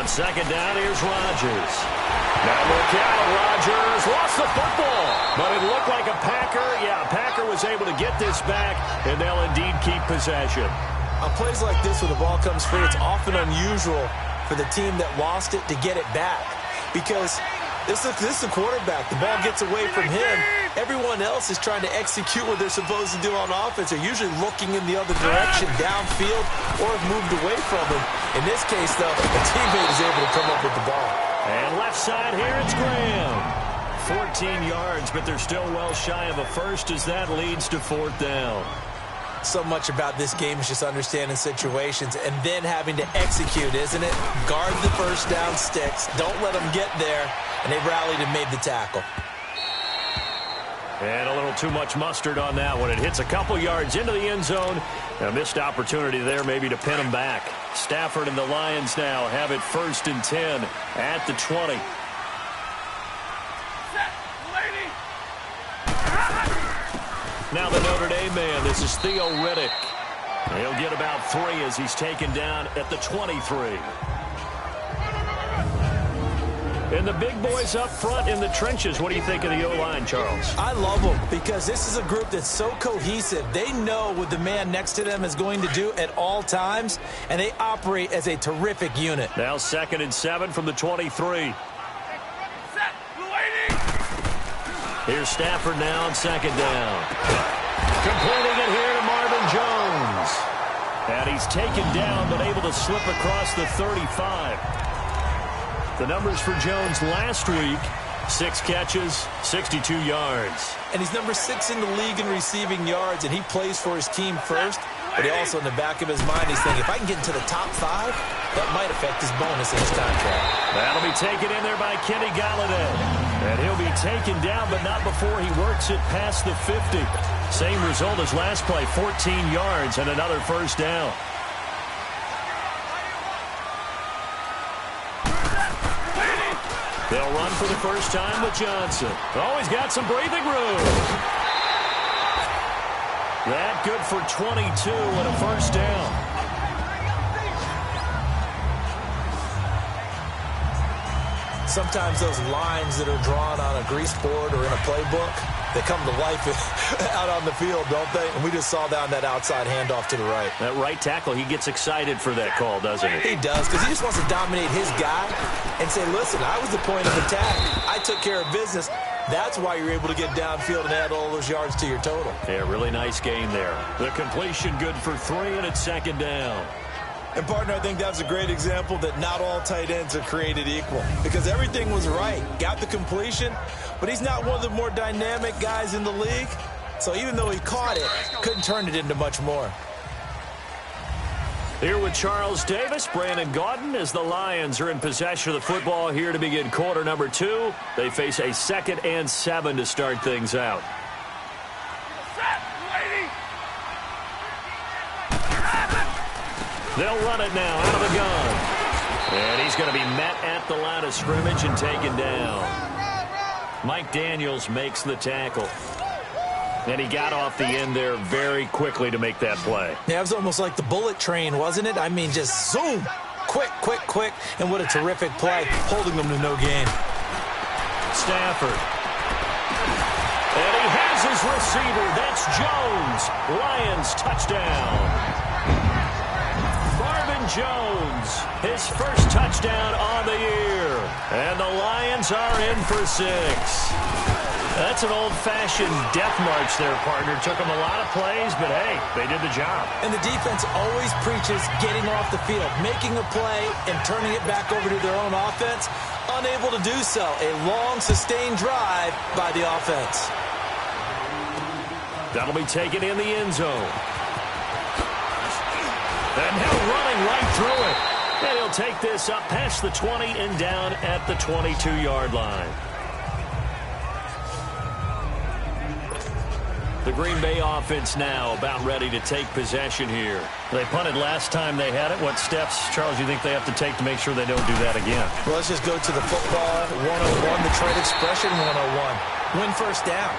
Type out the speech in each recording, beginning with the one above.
On second down, here's Rodgers. Now look out, Rodgers lost the football, but it looked like a Packer. Yeah, a Packer was able to get this back, and they'll indeed keep possession. On plays like this where the ball comes free, it's often unusual for the team that lost it to get it back, because this is the quarterback. The ball gets away from him. Everyone else is trying to execute what they're supposed to do on offense. They're usually looking in the other direction, downfield, or have moved away from him. In this case, though, a teammate is able to come up with the ball. And left side here, it's Graham. 14 yards, but they're still well shy of a first as that leads to fourth down. So much about this game is just understanding situations and then having to execute, isn't it? Guard the first down sticks. Don't let them get there. And they rallied and made the tackle. And a little too much mustard on that one. It hits a couple yards into the end zone. A missed opportunity there maybe to pin them back. Stafford and the Lions now have it 1st and 10 at the 20. Now the Notre Dame man, this is Theo Riddick. He'll get about 3 as he's taken down at the 23. And the big boys up front in the trenches. What do you think of the O-line, Charles? I love them because this is a group that's so cohesive. They know what the man next to them is going to do at all times, and they operate as a terrific unit. Now 2nd and 7 from the 23. Here's Stafford now on 2nd down. Completing it here to Marvin Jones. And he's taken down but able to slip across the 35. The numbers for Jones last week, 6 catches, 62 yards. And he's number 6 in the league in receiving yards, and he plays for his team first. But he also, in the back of his mind, he's thinking, if I can get into the top 5, that might affect his bonus in his contract. That'll be taken in there by Kenny Galladay. And he'll be taken down, but not before he works it past the 50. Same result as last play, 14 yards and another first down. They'll run for the first time with Johnson. Oh, he's got some breathing room. That good for 22 and a first down. Sometimes those lines that are drawn on a grease board or in a playbook, they come to life out on the field, don't they? And we just saw down that outside handoff to the right. That right tackle, he gets excited for that call, doesn't he? He does, because he just wants to dominate his guy and say, listen, I was the point of attack. I took care of business. That's why you're able to get downfield and add all those yards to your total. Yeah, really nice game there. The completion good for 3, and it's 2nd down. And, partner, I think that's a great example that not all tight ends are created equal, because everything was right. Got the completion, but he's not one of the more dynamic guys in the league. So even though he caught it, couldn't turn it into much more. Here with Charles Davis, Brandon Gaudin, as the Lions are in possession of the football here to begin quarter number 2. They face a 2nd and 7 to start things out. They'll run it now out of the gun. And he's going to be met at the line of scrimmage and taken down. Mike Daniels makes the tackle. And he got off the end there very quickly to make that play. Yeah, it was almost like the bullet train, wasn't it? I mean, just zoom. Quick, quick, quick. And what a terrific play, holding them to no gain. Stafford. And he has his receiver. That's Jones. Lions touchdown. Jones, his first touchdown on the year. And the Lions are in for 6. That's an old-fashioned death march there, partner. Took them a lot of plays, but hey, they did the job. And the defense always preaches getting off the field, making a play, and turning it back over to their own offense. Unable to do so. A long, sustained drive by the offense. That'll be taken in the end zone. And now running right through it. And he'll take this up past the 20 and down at the 22-yard line. The Green Bay offense now about ready to take possession here. They punted last time they had it. What steps, Charles, you think they have to take to make sure they don't do that again? Well, let's just go to the football 101, the trade expression 101. Win first down.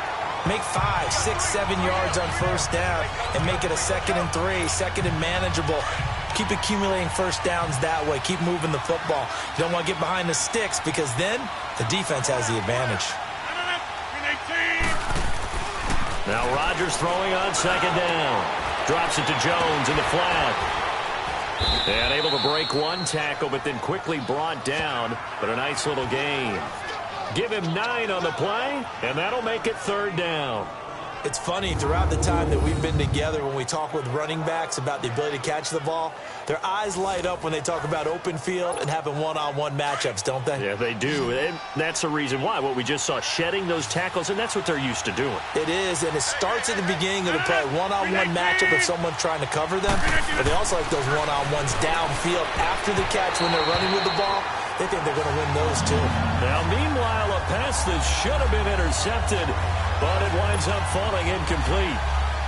Make 5, 6, 7 yards on first down and make it a 2nd and 3, 2nd and manageable. Keep accumulating first downs that way. Keep moving the football. You don't want to get behind the sticks because then the defense has the advantage. Now Rodgers throwing on second down. Drops it to Jones in the flat. And able to break one tackle, but then quickly brought down. But a nice little gain. Give him 9 on the play, and that'll make it third down. It's funny, throughout the time that we've been together, when we talk with running backs about the ability to catch the ball, their eyes light up when they talk about open field and having one-on-one matchups, don't they? Yeah, they do. And that's the reason why. What we just saw, shedding those tackles, and that's what they're used to doing. It is, and it starts at the beginning of the play. One-on-one matchup if someone's trying to cover them. But they also like those one-on-ones downfield after the catch when they're running with the ball. They think they're going to win those, too. Now, meanwhile, a pass that should have been intercepted, but it winds up falling incomplete.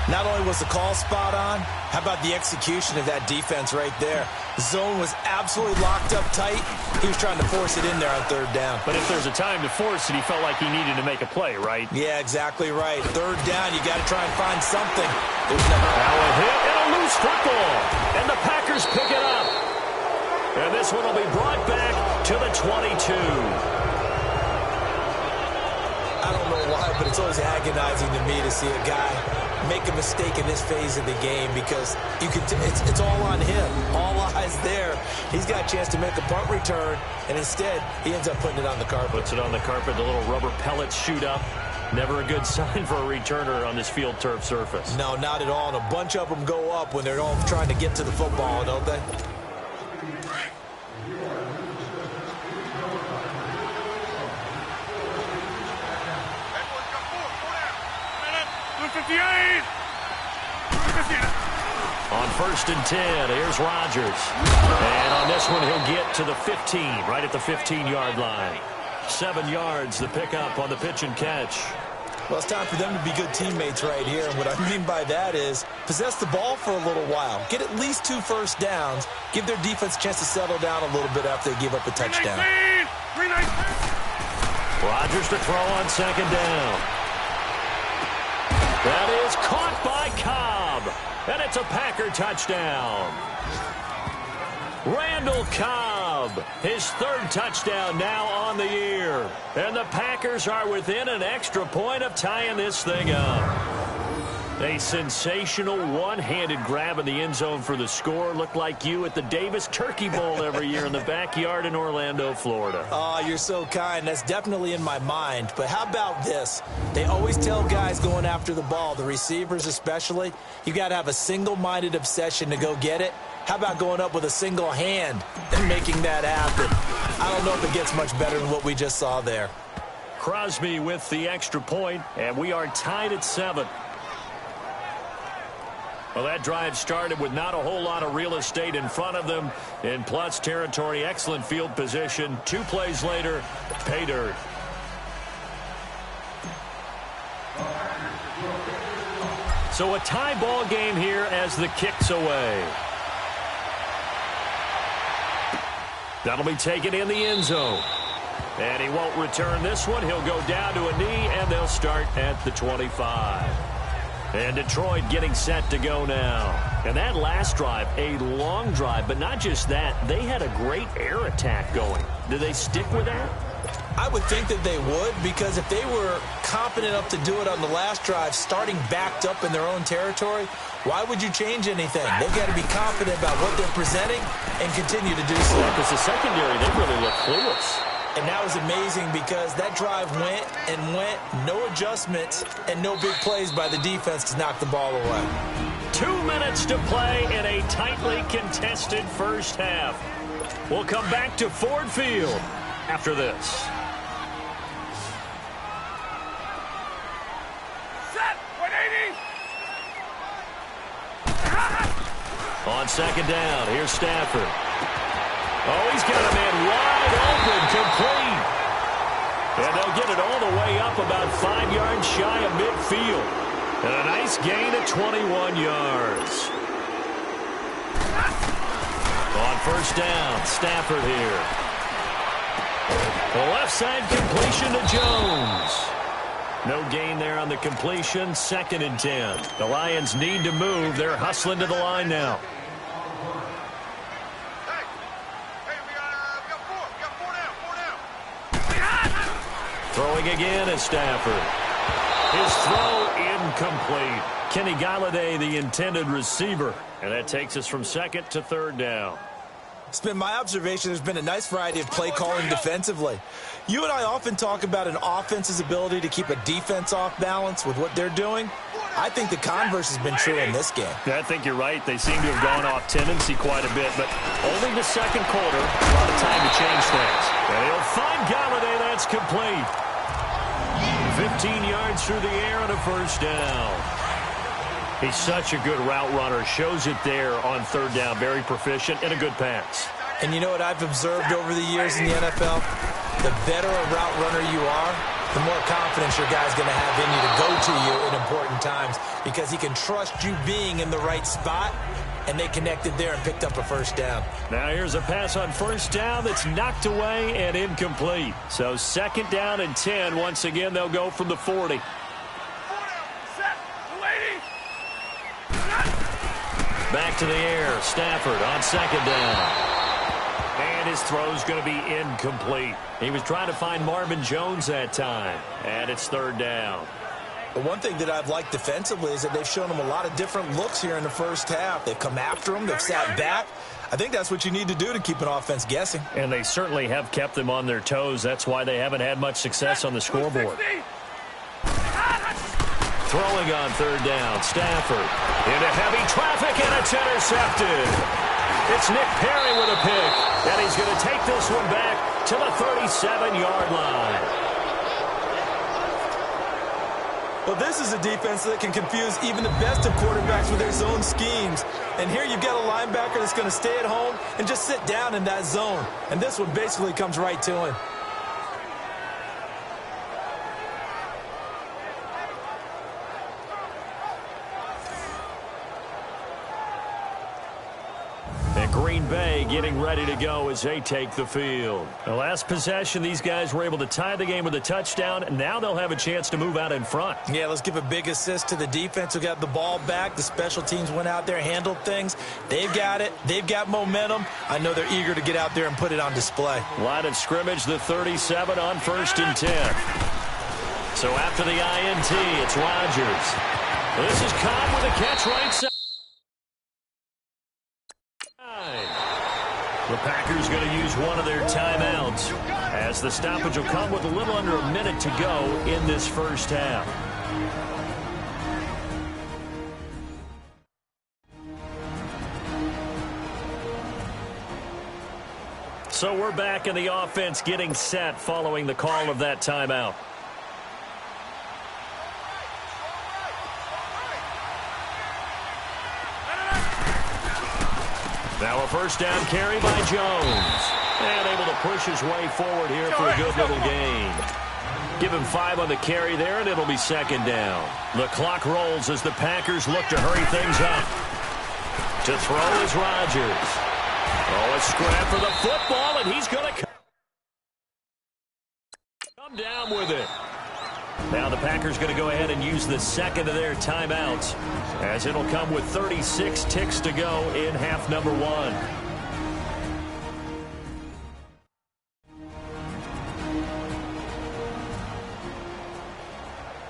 Not only was the call spot on, how about the execution of that defense right there? The zone was absolutely locked up tight. He was trying to force it in there on third down. But if there's a time to force it, he felt like he needed to make a play, right? Yeah, exactly right. Third down, you got to try and find something. Now a hit and a loose football. And the Packers pick it up. And this one will be brought back to the 22. I don't know why, but it's always agonizing to me to see a guy make a mistake in this phase of the game because you can it's all on him. All eyes there. He's got a chance to make a punt return, and instead he ends up putting it on the carpet. Puts it on the carpet. The little rubber pellets shoot up. Never a good sign for a returner on this field turf surface. No, not at all. And a bunch of them go up when they're all trying to get to the football, don't they? On 1st and 10, here's Rodgers. And on this one, he'll get to the 15, right at the 15-yard line. 7 yards, the pickup on the pitch and catch. Well, it's time for them to be good teammates right here. And what I mean by that is possess the ball for a little while. Get at least 2 first downs. Give their defense a chance to settle down a little bit after they give up a touchdown. Rodgers to throw on second down. That is caught by Cobb. And it's a Packer touchdown. Randall Cobb, his 3rd touchdown now on the year. And the Packers are within an extra point of tying this thing up. A sensational one-handed grab in the end zone for the score. Looked like you at the Davis Turkey Bowl every year in the backyard in Orlando, Florida. Oh, you're so kind. That's definitely in my mind. But how about this? They always tell guys going after the ball, the receivers especially, you got to have a single-minded obsession to go get it. How about going up with a single hand and making that happen? I don't know if it gets much better than what we just saw there. Crosby with the extra point, and we are tied at 7. Well, that drive started with not a whole lot of real estate in front of them. In plus territory, excellent field position. 2 plays later, pay dirt. So a tie ball game here as the kick's away. That'll be taken in the end zone. And he won't return this one. He'll go down to a knee, and they'll start at the 25. And Detroit getting set to go now. And that last drive, a long drive, but not just that. They had a great air attack going. Do they stick with that? I would think that they would, because if they were confident enough to do it on the last drive, starting backed up in their own territory, why would you change anything? They've got to be confident about what they're presenting and continue to do so. Because the secondary, they really look clueless. And that was amazing because that drive went and went, no adjustments, and no big plays by the defense to knock the ball away. 2 minutes to play in a tightly contested first half. We'll come back to Ford Field after this. Set, 180. On second down, here's Stafford. Oh, he's got a man wide open, complete. And they'll get it all the way up about 5 yards shy of midfield. And a nice gain of 21 yards. On first down, Stafford here. The left side completion to Jones. No gain there on the completion. 2nd and 10. The Lions need to move. They're hustling to the line now. Throwing again is Stafford. His throw incomplete. Kenny Galladay, the intended receiver. And that takes us from second to third down. It's been my observation there's been a nice variety of play calling defensively. You and I often talk about an offense's ability to keep a defense off balance with what they're doing. I think the converse has been true in this game. Yeah, I think you're right. They seem to have gone off tendency quite a bit, but only the second quarter, a lot of time to change things. And he'll find Galladay. That's complete. 15 yards through the air and a first down. He's such a good route runner. Shows it there on third down. Very proficient and a good pass. And you know what I've observed over the years in the NFL? The better a route runner you are, the more confidence your guy's going to have in you to go to you in important times because he can trust you being in the right spot, and they connected there and picked up a first down. Now here's a pass on first down that's knocked away and incomplete. So second down and 10. Once again, they'll go from the 40. Back to the air. Stafford on second down. And his throw's going to be incomplete. He was trying to find Marvin Jones that time. And it's third down. But one thing that I've liked defensively is that they've shown him a lot of different looks here in the first half. They've come after him. They've sat back. I think that's what you need to do to keep an offense guessing. And they certainly have kept them on their toes. That's why they haven't had much success on the scoreboard. Throwing on third down, Stafford into heavy traffic, and it's intercepted. It's Nick Perry with a pick, and he's going to take this one back to the 37-yard line. Well, this is a defense that can confuse even the best of quarterbacks with their zone schemes. And here you've got a linebacker that's going to stay at home and just sit down in that zone. And this one basically comes right to him. Green Bay getting ready to go as they take the field. The last possession, these guys were able to tie the game with a touchdown, and now they'll have a chance to move out in front. Yeah, let's give a big assist to the defense who got the ball back. The special teams went out there, handled things. They've got it. They've got momentum. I know they're eager to get out there and put it on display. Line of scrimmage, the 37 on 1st and 10. So after the INT, it's Rodgers. This is Cobb with a catch right side. The Packers going to use one of their timeouts as the stoppage will come with a little under a minute to go in this first half. So we're back in the offense getting set following the call of that timeout. Now a first down carry by Jones. And able to push his way forward here for a good little gain. Give him 5 on the carry there, and it'll be second down. The clock rolls as the Packers look to hurry things up. To throw is Rodgers. Oh, a scrap for the football, and he's going to come down with it. Now the Packers going to go ahead and use the second of their timeouts as it'll come with 36 ticks to go in half number 1.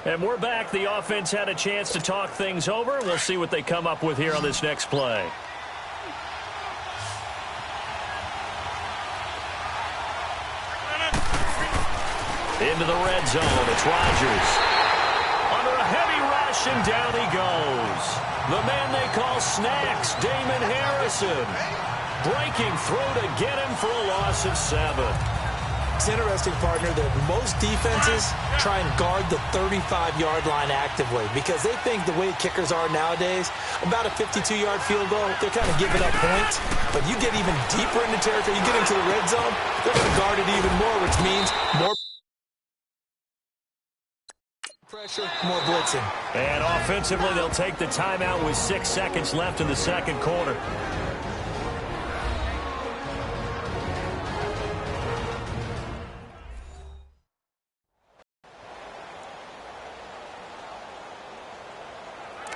And we're back. The offense had a chance to talk things over. We'll see what they come up with here on this next play. Into the red zone, it's Rodgers. Under a heavy rush, and down he goes. The man they call Snacks, Damon Harrison. Breaking through to get him for a loss of 7. It's interesting, partner, that most defenses try and guard the 35-yard line actively because they think the way kickers are nowadays, about a 52-yard field goal, they're kind of giving up points. But you get even deeper into territory, you get into the red zone, they're going to guard it even more, which means more pressure, more blitzing. And offensively, they'll take the timeout with 6 seconds left in the second quarter.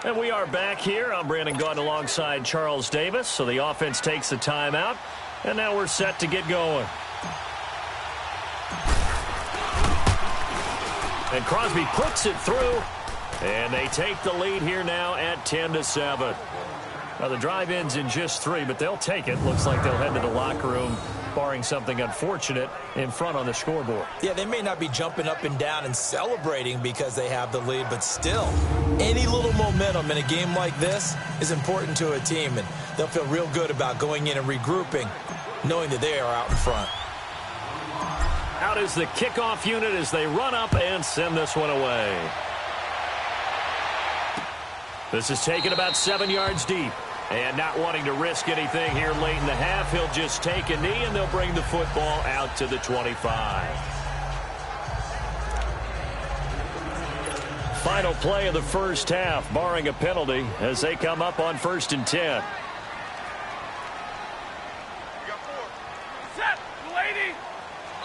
And we are back here. I'm Brandon Gaudin alongside Charles Davis. So the offense takes the timeout, and now we're set to get going. And Crosby puts it through. And they take the lead here now at 10-7. Now, the drive ends in just 3, but they'll take it. Looks like they'll head to the locker room, barring something unfortunate, in front on the scoreboard. Yeah, they may not be jumping up and down and celebrating because they have the lead, but still, any little momentum in a game like this is important to a team, and they'll feel real good about going in and regrouping, knowing that they are out in front. Out is the kickoff unit as they run up and send this one away. This is taken about 7 yards deep. And not wanting to risk anything here late in the half, he'll just take a knee, and they'll bring the football out to the 25. Final play of the first half, barring a penalty, as they come up on 1st and 10.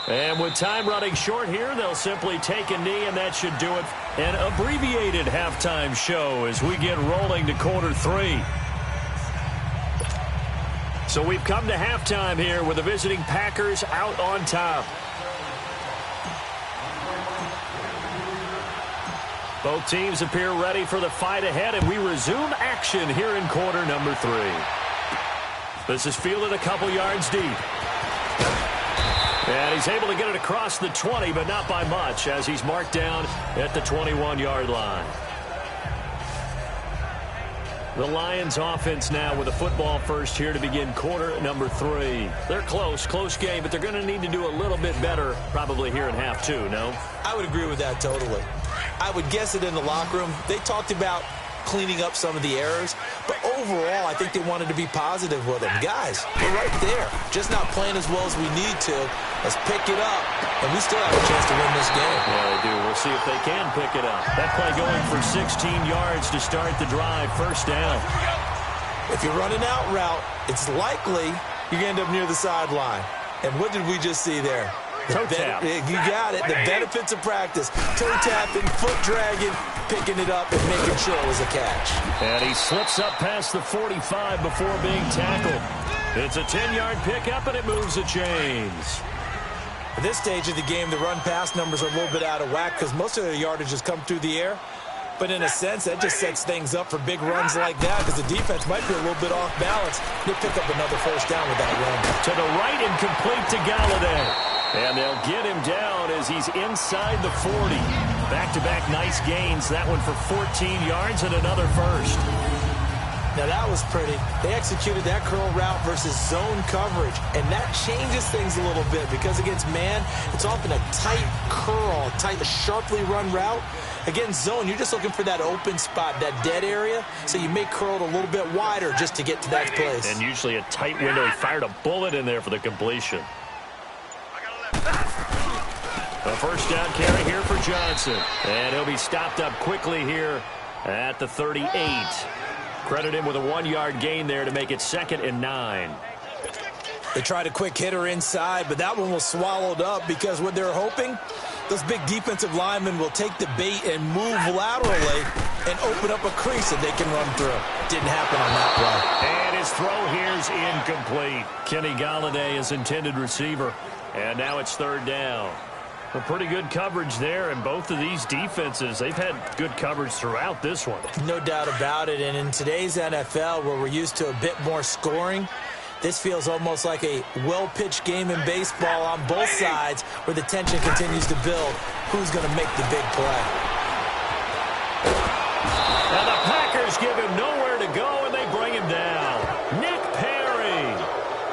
And with time running short here, they'll simply take a knee, and that should do it. An abbreviated halftime show as we get rolling to quarter 3. So we've come to halftime here with the visiting Packers out on top. Both teams appear ready for the fight ahead, and we resume action here in quarter number 3. This is fielded a couple yards deep. And he's able to get it across the 20, but not by much, as he's marked down at the 21-yard line. The Lions offense now with a football first here to begin quarter number 3. They're close game, but they're going to need to do a little bit better probably here in half 2, no? I would agree with that totally. I would guess it in the locker room. They talked about cleaning up some of the errors, but overall, I think they wanted to be positive with them. Guys, we're right there, just not playing as well as we need to. Let's pick it up, and we still have a chance to win this game. Yeah, they do. We'll see if they can pick it up. That play going for 16 yards to start the drive, first down. If you're running out route, it's likely you're going to end up near the sideline. And what did we just see there? Toe tap. You got it. The benefits of practice. Toe tapping, foot dragging, picking it up, and making sure it was a catch. And he slips up past the 45 before being tackled. It's a 10-yard pickup, and it moves the chains. At this stage of the game, the run-pass numbers are a little bit out of whack because most of the yardage has come through the air. But in a sense, that just sets things up for big runs like that because the defense might be a little bit off balance. They'll pick up another first down with that run. To the right and complete to Galladay. And they'll get him down as he's inside the 40. Back-to-back nice gains. That one for 14 yards and another first. Now, that was pretty. They executed that curl route versus zone coverage, and that changes things a little bit because against man, it's often a tight curl, a sharply run route. Against zone, you're just looking for that open spot, that dead area, so you may curl it a little bit wider just to get to that place. And usually a tight window. He fired a bullet in there for the completion. A first down carry here for Johnson. And he'll be stopped up quickly here at the 38. Credit him with a 1-yard gain there to make it 2nd and 9. They tried a quick hitter inside, but that one was swallowed up because what they're hoping, those big defensive linemen will take the bait and move laterally and open up a crease that they can run through. Didn't happen on that play. And his throw here's incomplete. Kenny Galladay is intended receiver. And now it's 3rd down. A pretty good coverage there, and both of these defenses, they've had good coverage throughout this one. No doubt about it, and in today's NFL, where we're used to a bit more scoring, this feels almost like a well-pitched game in baseball on both sides, where the tension continues to build. Who's going to make the big play? And the Packers give him nowhere to go, and they bring him down. Nick Perry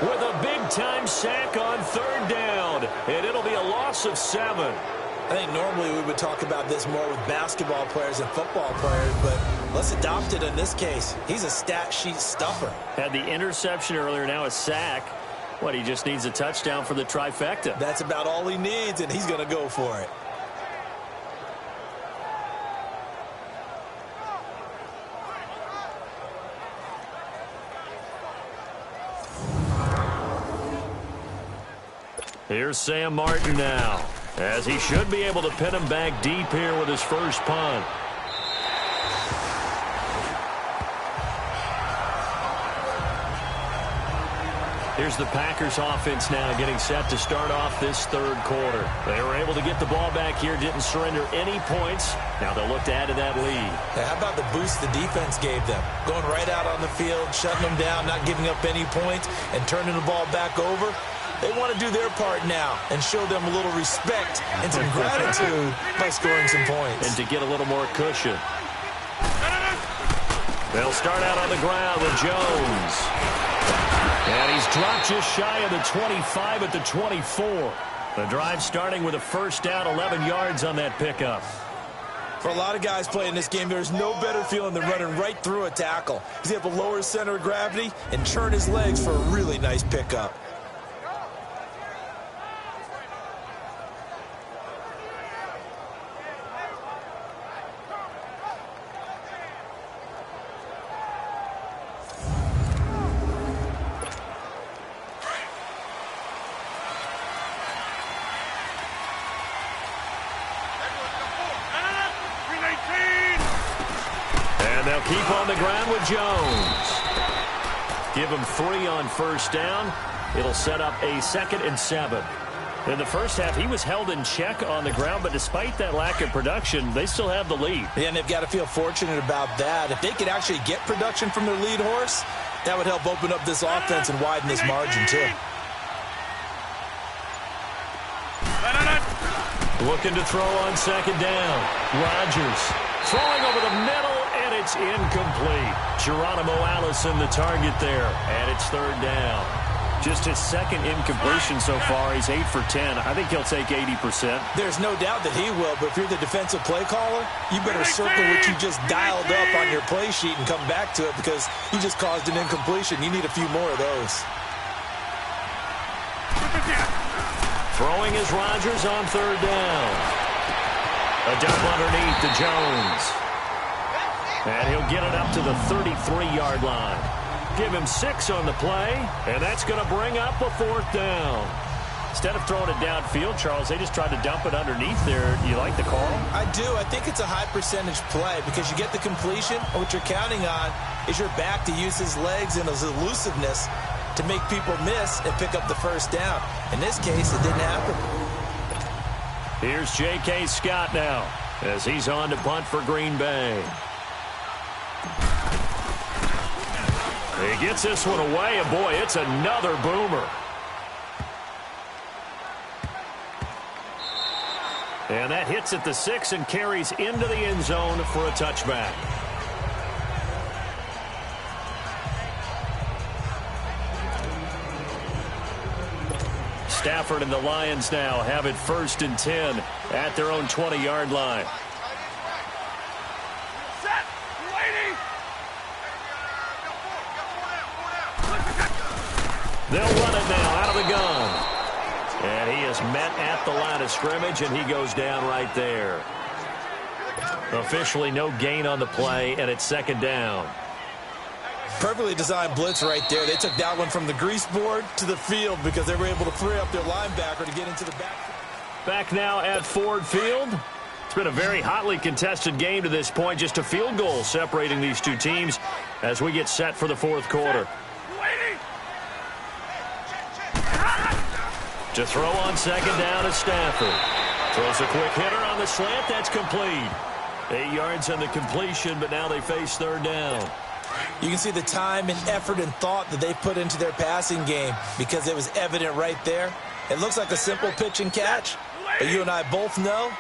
with a big-time sack on 3rd down, and it'll be a loss of 7. I think normally we would talk about this more with basketball players and football players, but let's adopt it in this case. He's a stat sheet stuffer. Had the interception earlier, now a sack. What, he just needs a touchdown for the trifecta. That's about all he needs, and he's going to go for it. Here's Sam Martin now, as he should be able to pin him back deep here with his first punt. Here's the Packers offense now getting set to start off this third quarter. They were able to get the ball back here, didn't surrender any points. Now they'll look to add to that lead. Hey, how about the boost the defense gave them? Going right out on the field, shutting them down, not giving up any points, and turning the ball back over. They want to do their part now and show them a little respect and some gratitude by scoring some points. And to get a little more cushion. They'll start out on the ground with Jones. And he's dropped just shy of the 25 at the 24. The drive starting with a first down, 11 yards on that pickup. For a lot of guys playing this game, there's no better feeling than running right through a tackle. He's able to lower his center of gravity and turn his legs for a really nice pickup. They'll keep on the ground with Jones. Give him 3 on first down. It'll set up a 2nd and 7. In the first half, he was held in check on the ground, but despite that lack of production, they still have the lead. Yeah, and they've got to feel fortunate about that. If they could actually get production from their lead horse, that would help open up this offense and widen this margin, too. Looking to throw on second down. Rodgers throwing over the middle, and it's incomplete. Geronimo Allison the target there, and it's third down. Just his second incompletion so far. He's 8 for 10. I think he'll take 80%. There's no doubt that he will, but if you're the defensive play caller, you better circle what you just dialed up on your play sheet and come back to it because you just caused an incompletion. You need a few more of those. Throwing is Rodgers on third down. A dump underneath to Jones. And he'll get it up to the 33-yard line. Give him 6 on the play, and that's going to bring up a 4th down. Instead of throwing it downfield, Charles, they just tried to dump it underneath there. You like the call? I do. I think it's a high-percentage play because you get the completion, and what you're counting on is your back to use his legs and his elusiveness to make people miss and pick up the first down. In this case, it didn't happen. Here's J.K. Scott now as he's on to punt for Green Bay. He gets this one away, and boy, it's another boomer. And that hits at the 6 and carries into the end zone for a touchback. Stafford and the Lions now have it 1st and 10 at their own 20-yard line. They'll run it now out of the gun. And he is met at the line of scrimmage, and he goes down right there. Officially no gain on the play, and it's 2nd down. Perfectly designed blitz right there. They took that one from the grease board to the field because they were able to free up their linebacker to get into the back. Back now at Ford Field. It's been a very hotly contested game to this point. Just a field goal separating these two teams as we get set for the 4th quarter. To throw on second down is Stafford. Throws a quick hitter on the slant. That's complete. 8 yards on the completion, but now they face 3rd down. You can see the time and effort and thought that they put into their passing game because it was evident right there. It looks like a simple pitch and catch, but you and I both know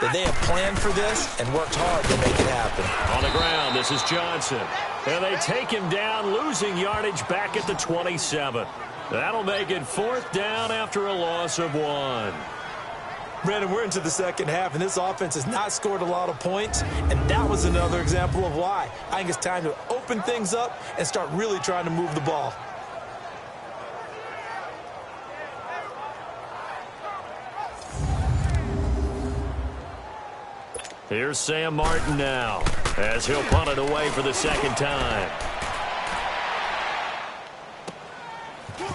that they have planned for this and worked hard to make it happen. On the ground, this is Johnson. And they take him down, losing yardage back at the 27. That'll make it 4th down after a loss of 1. Brandon, we're into the second half, and this offense has not scored a lot of points, and that was another example of why. I think it's time to open things up and start really trying to move the ball. Here's Sam Martin now as he'll punt it away for the 2nd time.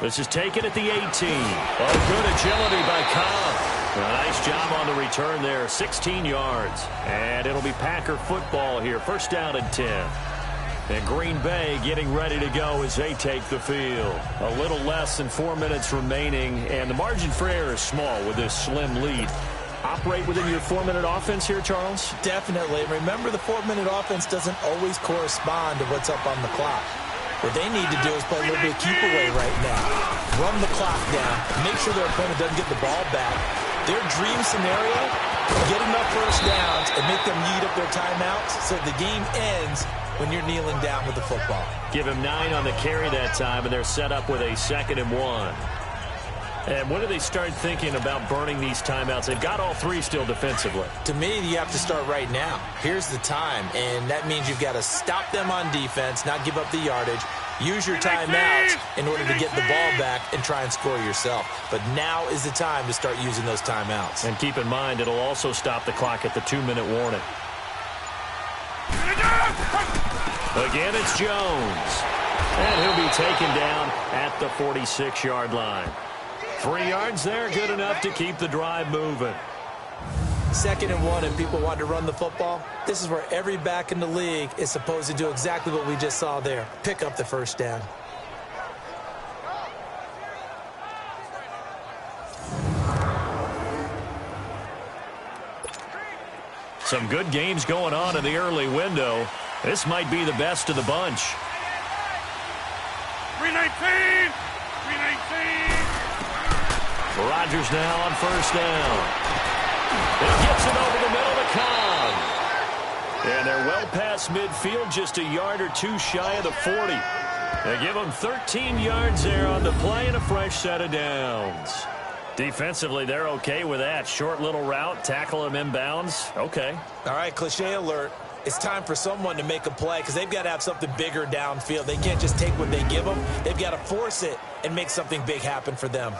This is taken at the 18. Oh, good agility by Cobb. A nice job on the return there, 16 yards. And it'll be Packer football here, 1st down and 10. And Green Bay getting ready to go as they take the field. A little less than 4 minutes remaining, and the margin for error is small with this slim lead. Operate within your 4-minute offense here, Charles? Definitely. Remember, the 4-minute offense doesn't always correspond to what's up on the clock. What they need to do is play a little bit of keep away right now. Run the clock down. Make sure their opponent doesn't get the ball back. Their dream scenario, get enough first downs and make them eat up their timeouts so the game ends when you're kneeling down with the football. Give him 9 on the carry that time, and they're set up with a 2nd and 1. And when do they start thinking about burning these timeouts? They've got all 3 still defensively. To me, you have to start right now. Here's the time, and that means you've got to stop them on defense, not give up the yardage, use your timeouts in order to get the ball back and try and score yourself. But now is the time to start using those timeouts. And keep in mind, it'll also stop the clock at the 2-minute warning. Again, it's Jones. And he'll be taken down at the 46-yard line. 3 yards there, good enough to keep the drive moving. 2nd and 1, and people want to run the football. This is where every back in the league is supposed to do exactly what we just saw there. Pick up the first down. Some good games going on in the early window. This might be the best of the bunch. 319! 319! Rodgers now on first down. He gets it over the middle to Cobb. And they're well past midfield, just a yard or 2 shy of the 40. They give them 13 yards there on the play and a fresh set of downs. Defensively, they're okay with that. Short little route, tackle him inbounds. Okay. All right, cliche alert. It's time for someone to make a play because they've got to have something bigger downfield. They can't just take what they give them. They've got to force it and make something big happen for them.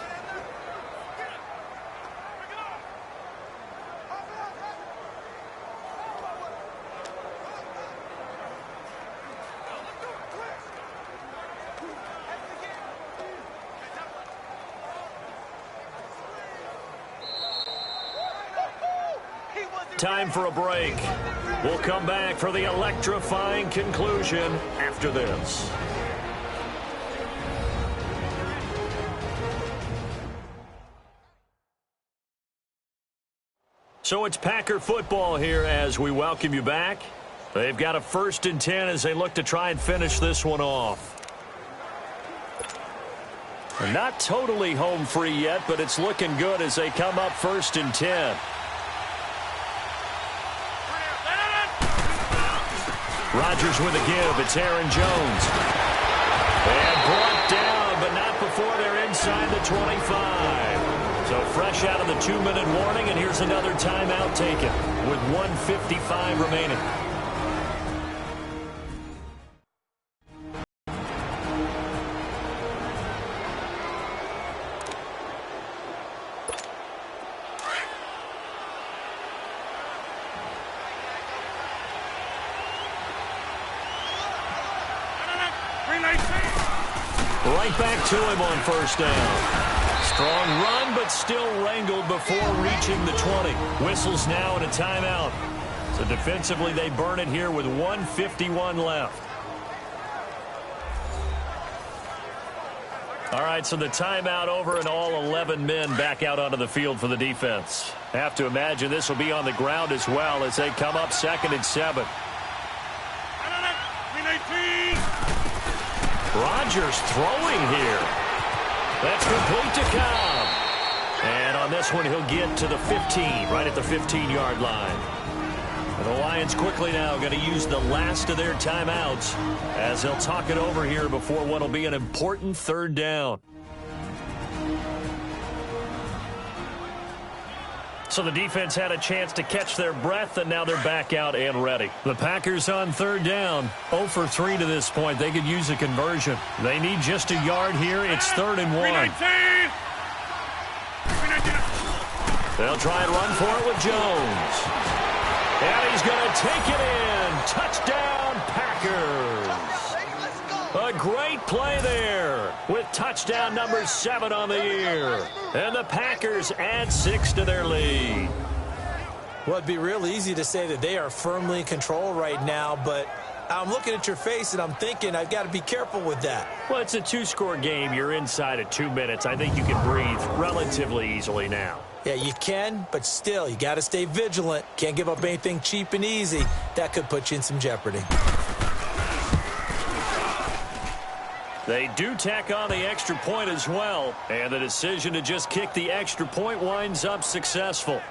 Time for a break. We'll come back for the electrifying conclusion after this. So it's Packer football here as we welcome you back. They've got a 1st and 10 as they look to try and finish this one off. They're not totally home free yet, but it's looking good as they come up 1st and 10. Rodgers with a give. It's Aaron Jones. And brought down, but not before they're inside the 25. So fresh out of the 2-minute warning, and here's another timeout taken with 1:55 remaining. Right back to him on first down. Strong run, but still wrangled before reaching the 20. Whistles now and a timeout. So defensively, they burn it here with 1:51 left. All right, so the timeout over and all 11 men back out onto the field for the defense. Have to imagine this will be on the ground as well as they come up 2nd and 7. Rodgers throwing here. That's complete to Cobb. And on this one, he'll get to the 15, right at the 15-yard line. And the Lions quickly now going to use the last of their timeouts as they'll talk it over here before what will be an important 3rd down. So the defense had a chance to catch their breath, and now they're back out and ready. The Packers on 3rd down. 0 for 3 to this point. They could use a conversion. They need just a yard here. It's 3rd and 1. They'll try and run for it with Jones. And he's going to take it in. Touchdown, Packers. A great play there with touchdown number 7 on the year. And the Packers add 6 to their lead. Well, it'd be real easy to say that they are firmly in control right now, but I'm looking at your face and I'm thinking I've got to be careful with that. Well, it's a two-score game. You're inside of 2 minutes. I think you can breathe relatively easily now. Yeah, you can, but still, you got to stay vigilant. Can't give up anything cheap and easy. That could put you in some jeopardy. They do tack on the extra point as well, and the decision to just kick the extra point winds up successful.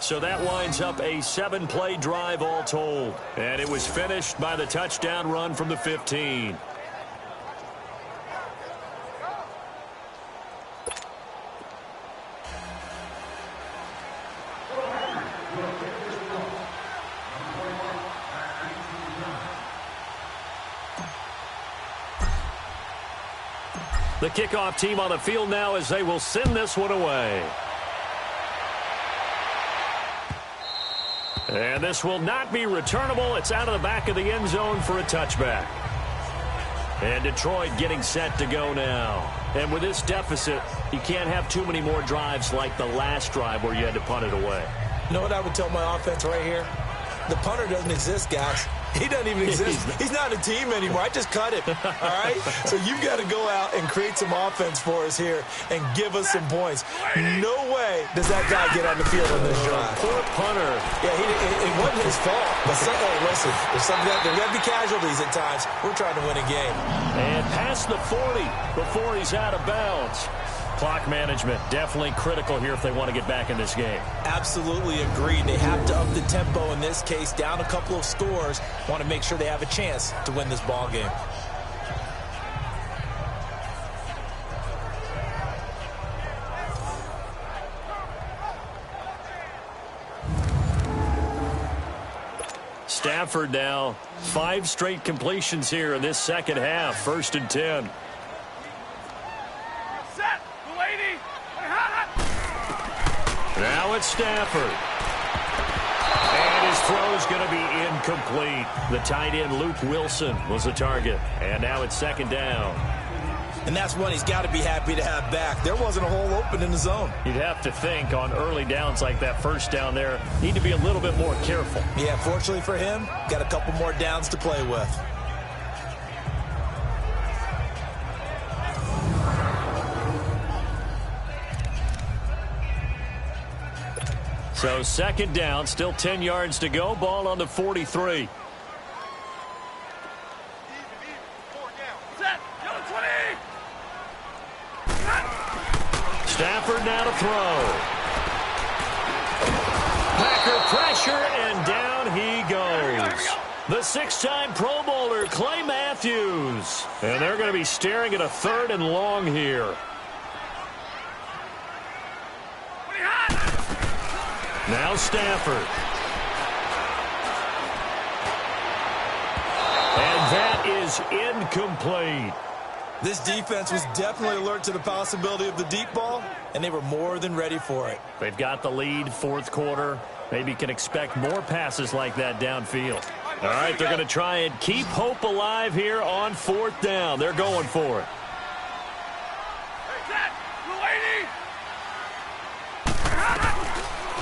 So that winds up a 7-play drive all told, and it was finished by the touchdown run from the 15. The kickoff team on the field now as they will send this one away. And this will not be returnable. It's out of the back of the end zone for a touchback. And Detroit getting set to go now. And with this deficit, you can't have too many more drives like the last drive where you had to punt it away. You know what I would tell my offense right here? The punter doesn't exist, guys. He doesn't even exist. He's not a team anymore. I just cut him. All right? So you've got to go out and create some offense for us here and give us some points. No way does that guy get on the field on this drive. Poor punter. Yeah, it wasn't his fault. But listen, there's got to be casualties at times. We're trying to win a game. And past the 40 before he's out of bounds. Clock management definitely critical here if they want to get back in this game. Absolutely agreed. They have to up the tempo in this case, down a couple of scores. Want to make sure they have a chance to win this ball game. Stafford now, 5 straight completions here in this second half. 1st and 10. Now it's Stafford. And his throw's going to be incomplete. The tight end, Luke Wilson, was the target. And now it's 2nd down. And that's one he's got to be happy to have back. There wasn't a hole open in the zone. You'd have to think on early downs like that 1st down there, need to be a little bit more careful. Yeah, fortunately for him, got a couple more downs to play with. So 2nd down, still 10 yards to go. Ball on the 43. Stafford now to throw. Packer pressure, and down he goes. The 6-time Pro Bowler, Clay Matthews. And they're going to be staring at a 3rd and long here. Now Stafford. And that is incomplete. This defense was definitely alert to the possibility of the deep ball, and they were more than ready for it. They've got the lead, 4th quarter. Maybe can expect more passes like that downfield. All right, they're going to try and keep hope alive here on 4th down. They're going for it.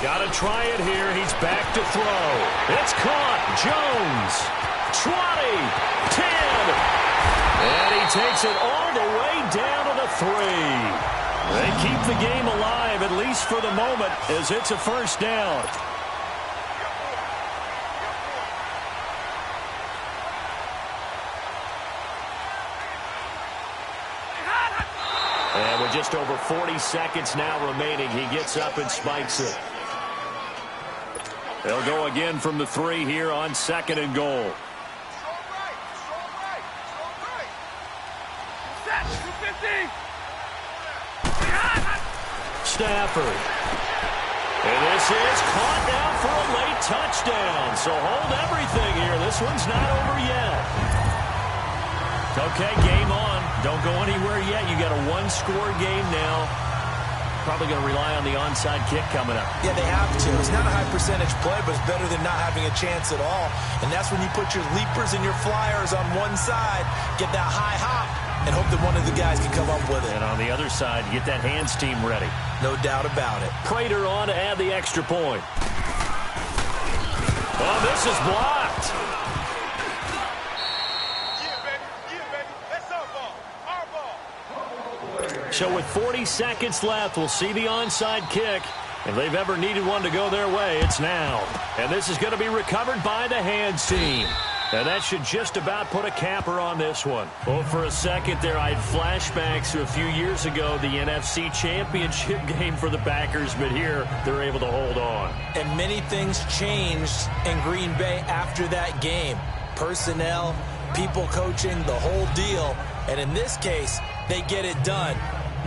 Got to try it here. He's back to throw. It's caught. Jones. 20. 10. And he takes it all the way down to the 3. They keep the game alive, at least for the moment, as it's a 1st down. And with just over 40 seconds now remaining, he gets up and spikes it. They'll go again from the 3 here on 2nd and goal. Stafford. And this is caught now for a late touchdown. So hold everything here. This one's not over yet. Okay, game on. Don't go anywhere yet. You got a 1-score game now. Probably going to rely on the onside kick coming up. Yeah, they have to. It's not a high percentage play, but it's better than not having a chance at all. And that's when you put your leapers and your flyers on one side, get that high hop, and hope that one of the guys can come up with it. And on the other side, get that hands team ready. No doubt about it. Prater on to add the extra point. Oh, this is blocked. So with 40 seconds left, we'll see the onside kick. If they've ever needed one to go their way, it's now. And this is going to be recovered by the hands team. And that should just about put a capper on this one. Well, for a second there, I had flashbacks to a few years ago, the NFC Championship game for the Packers, but here they're able to hold on. And many things changed in Green Bay after that game. Personnel, people coaching, the whole deal. And in this case, they get it done.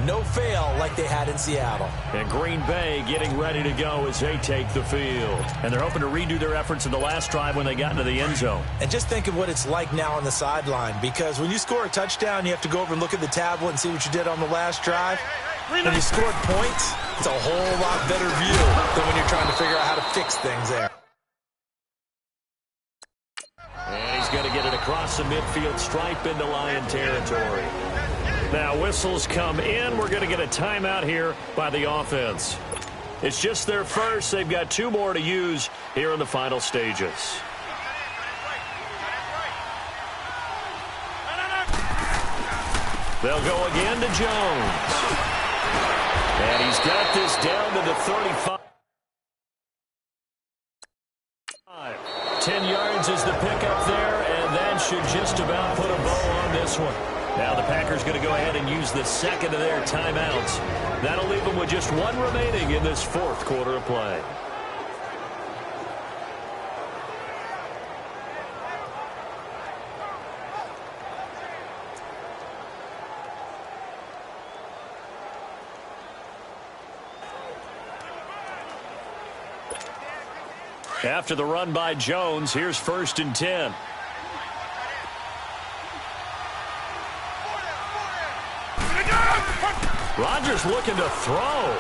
No fail like they had in Seattle. And Green Bay getting ready to go as they take the field. And they're hoping to redo their efforts in the last drive when they got into the end zone. And just think of what it's like now on the sideline, because when you score a touchdown, you have to go over and look at the tablet and see what you did on the last drive. When you scored points, it's a whole lot better view than when you're trying to figure out how to fix things there. And he's going to get it across the midfield stripe into Lion territory. Now whistles come in. We're going to get a timeout here by the offense. It's just their first. They've got 2 more to use here in the final stages. They'll go again to Jones. And he's got this down to the 35. 10 yards is the pickup there, and that should just about put a bow on this one. Now the Packers going to go ahead and use the second of their timeouts. That'll leave them with just 1 remaining in this 4th quarter of play. After the run by Jones, here's 1st and 10. Rodgers looking to throw.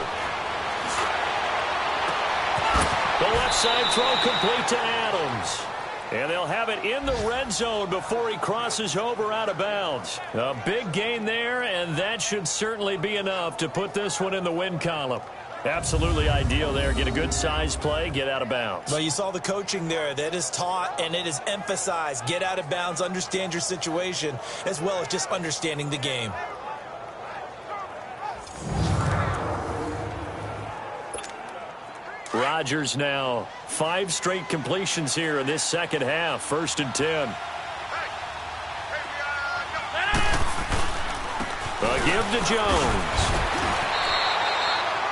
The left side throw complete to Adams. And they'll have it in the red zone before he crosses over out of bounds. A big gain there, and that should certainly be enough to put this one in the win column. Absolutely ideal there. Get a good size play, get out of bounds. Well, you saw the coaching there. That is taught and it is emphasized. Get out of bounds, understand your situation, as well as just understanding the game. Rodgers now 5 straight completions here in this second half. 1st and 10. A give to Jones.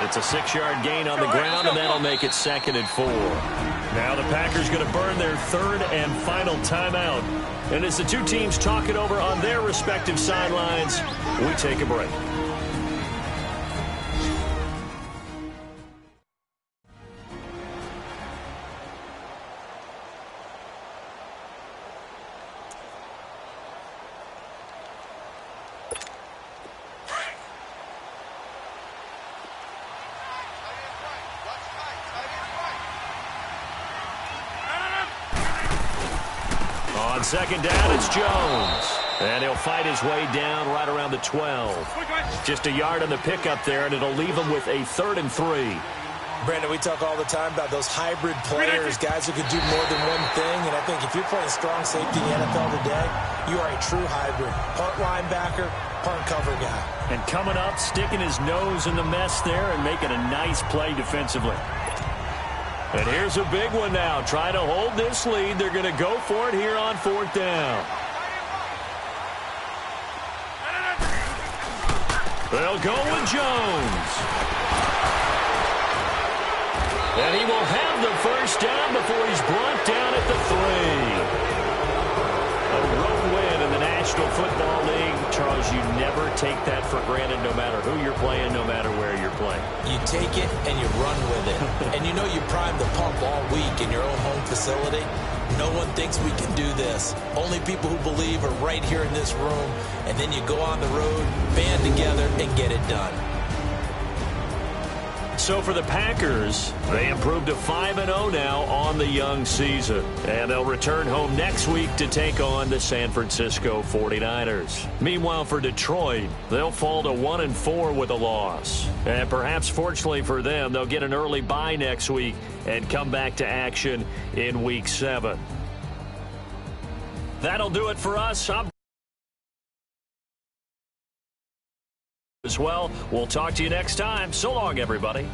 It's a 6-yard gain on the ground, and that'll make it 2nd and 4. Now the Packers going to burn their 3rd and final timeout. And as the 2 teams talk it over on their respective sidelines, we take a break. On 2nd down, it's Jones. And he'll fight his way down right around the 12. Just a yard on the pickup there, and it'll leave him with a 3rd and 3. Brandon, we talk all the time about those hybrid players, guys who can do more than one thing. And I think if you're playing strong safety in the NFL today, you are a true hybrid. Part linebacker, part cover guy. And coming up, sticking his nose in the mess there and making a nice play defensively. And here's a big one now. Trying to hold this lead. They're going to go for it here on 4th down. They'll go with Jones. And he will have the 1st down before he's brought down at the 3. A road win in the National Football League. Charles, you never take that for granted no matter who you're playing, no matter where you're playing. You take it and you run with it. And you know you prime the pump all week in your own home facility. No one thinks we can do this. Only people who believe are right here in this room. And then you go on the road, band together, and get it done. So for the Packers, they improved to 5-0 now on the young season. And they'll return home next week to take on the San Francisco 49ers. Meanwhile, for Detroit, they'll fall to 1-4 with a loss. And perhaps fortunately for them, they'll get an early bye next week and come back to action in Week 7. That'll do it for us. As well. We'll talk to you next time. So long, everybody.